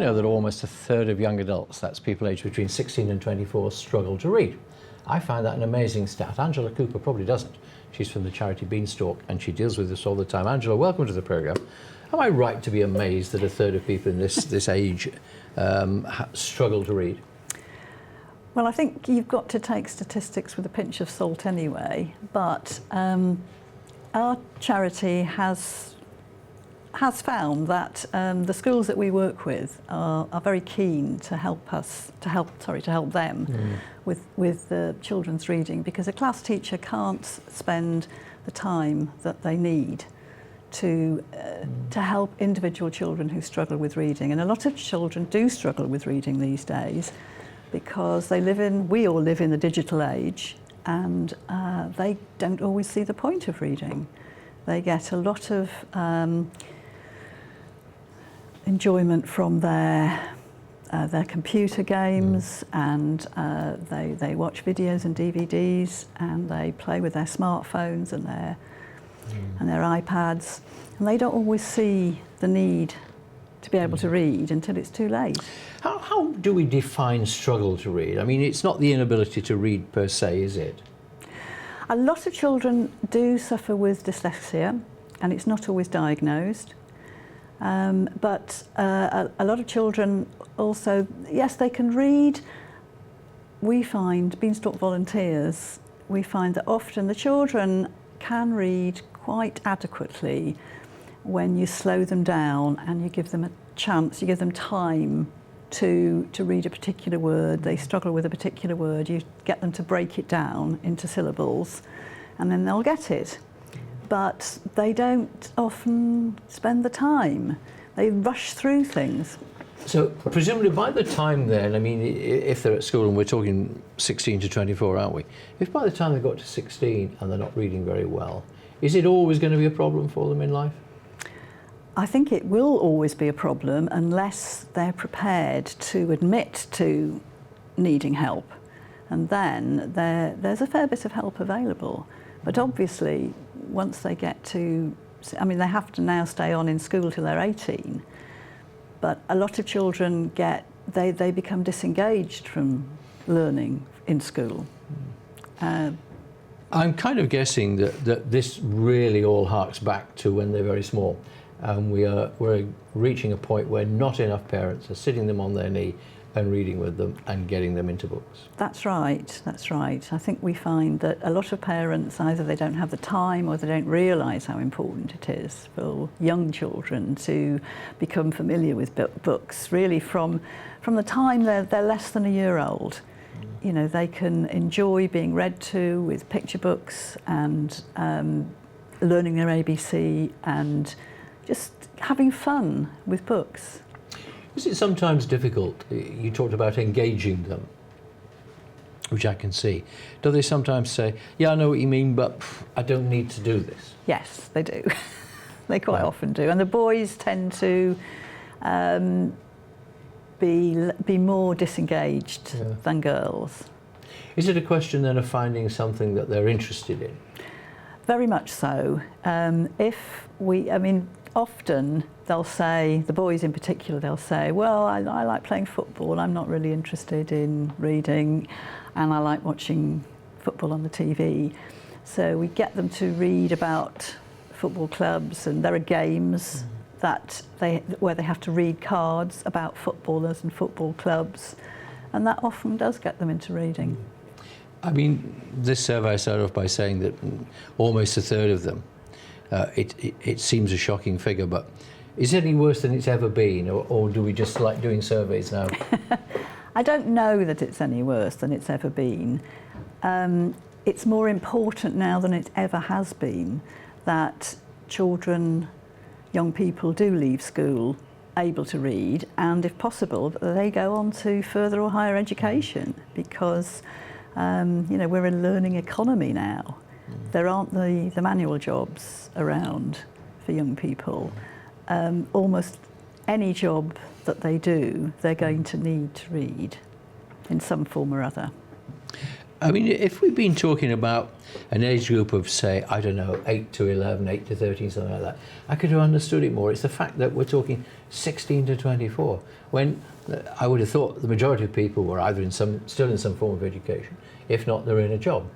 know that almost a third of young adults, that's people aged between 16 and 24, struggle to read. I find that an amazing stat. Angela Cooper probably doesn't. She's from the charity Beanstalk and she deals with this all the time. Angela, welcome to the programme. Am I right to be amazed that a third of people in this age struggle to read? Well, I think you've got to take statistics with a pinch of salt anyway, but our charity has found that the schools that we work with are very keen to help them with the children's reading, because a class teacher can't spend the time that they need to help individual children who struggle with reading. And a lot of children do struggle with reading these days because we all live in the digital age, and they don't always see the point of reading. They get a lot of enjoyment from their computer games, and they watch videos and DVDs, and they play with their smartphones and their iPads, and they don't always see the need to be able to read until it's too late. How do we define struggle to read? I mean, it's not the inability to read per se, is it? A lot of children do suffer with dyslexia, and it's not always diagnosed. But a lot of children also, yes, they can read. We find, Beanstalk volunteers, we find that often the children can read quite adequately when you slow them down and you give them a chance, you give them time to read a particular word. They struggle with a particular word, you get them to break it down into syllables, and then they'll get it. But they don't often spend the time. They rush through things. So presumably by the time then, I mean, if they're at school, and we're talking 16 to 24, aren't we? If by the time they got to 16 and they're not reading very well, is it always going to be a problem for them in life? I think it will always be a problem unless they're prepared to admit to needing help. And then there's a fair bit of help available. But obviously, once they get to, I mean, they have to now stay on in school till they're 18. But a lot of children they become disengaged from learning in school. I'm kind of guessing that this really all harks back to when they're very small. We're reaching a point where not enough parents are sitting them on their knee and reading with them and getting them into books. That's right, that's right. I think we find that a lot of parents, either they don't have the time or they don't realise how important it is for young children to become familiar with books, really from the time they're less than a year old. You know, they can enjoy being read to with picture books and learning their ABC and just having fun with books. Is it sometimes difficult? You talked about engaging them, which I can see. Do they sometimes say, yeah, I know what you mean, but I don't need to do this? Yes, they do. They quite often do. And the boys tend to be more disengaged than girls. Is it a question then of finding something that they're interested in? Very much so. Often they'll say, the boys in particular, they'll say, well, I like playing football, I'm not really interested in reading, and I like watching football on the TV. So we get them to read about football clubs, and there are games where they have to read cards about footballers and football clubs, and that often does get them into reading. I mean, this survey started off by saying that almost a third of them, it seems a shocking figure, but is it any worse than it's ever been, or do we just like doing surveys now? I don't know that it's any worse than it's ever been. It's more important now than it ever has been that children, young people do leave school able to read, and if possible, that they go on to further or higher education, because we're a learning economy now. There aren't the manual jobs around for young people. Almost any job that they do, they're going to need to read in some form or other. I mean, if we've been talking about an age group of, say, I don't know, 8 to 11, 8 to 13, something like that, I could have understood it more. It's the fact that we're talking 16 to 24, when I would have thought the majority of people were either still in some form of education, if not, they're in a job.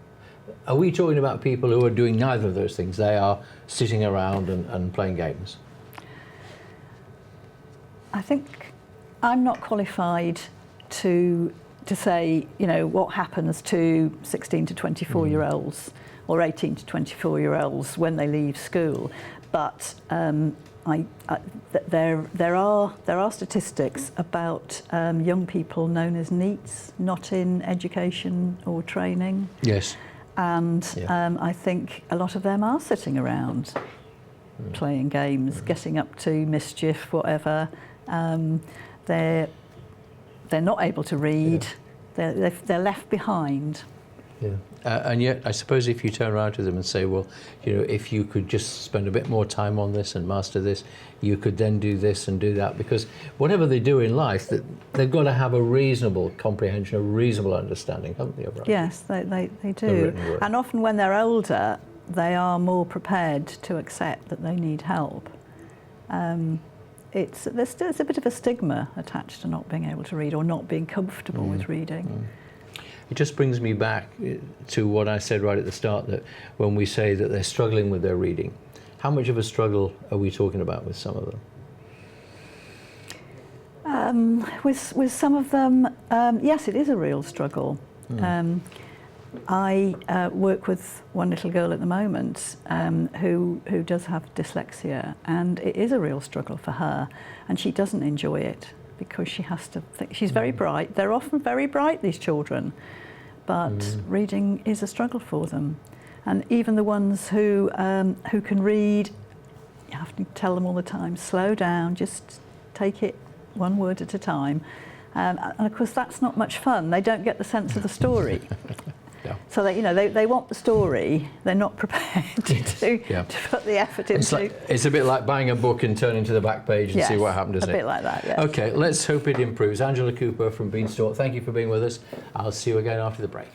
Are we talking about people who are doing neither of those things? They are sitting around and playing games? I think I'm not qualified to say, you know, what happens to 16 to 24-year-olds or 18 to 24-year-olds when they leave school, but there are statistics about young people known as NEETs, not in education or training. Yes. And I think a lot of them are sitting around playing games, getting up to mischief, whatever. They're not able to read. Yeah. They're left behind. Yeah. And yet, I suppose if you turn around to them and say, well, you know, if you could just spend a bit more time on this and master this, you could then do this and do that, because whatever they do in life, they've got to have a reasonable comprehension, a reasonable understanding, haven't they? Of yes, they do. And often when they're older, they are more prepared to accept that they need help. There's a bit of a stigma attached to not being able to read or not being comfortable with reading. It just brings me back to what I said right at the start, that when we say that they're struggling with their reading, how much of a struggle are we talking about with some of them? With some of them, yes, it is a real struggle. I work with one little girl at the moment who does have dyslexia, and it is a real struggle for her, and she doesn't enjoy it because she has to think. She's very bright. They're often very bright, these children, but reading is a struggle for them. And even the ones who can read, you have to tell them all the time, slow down, just take it one word at a time. And of course, that's not much fun. They don't get the sense of the story. Yeah. So they want the story. They're not prepared to put the effort into. It's a bit like buying a book and turning to the back page and see what happened, isn't it? A bit like that, yes. Okay, let's hope it improves. Angela Cooper from Beanstalk, thank you for being with us. I'll see you again after the break.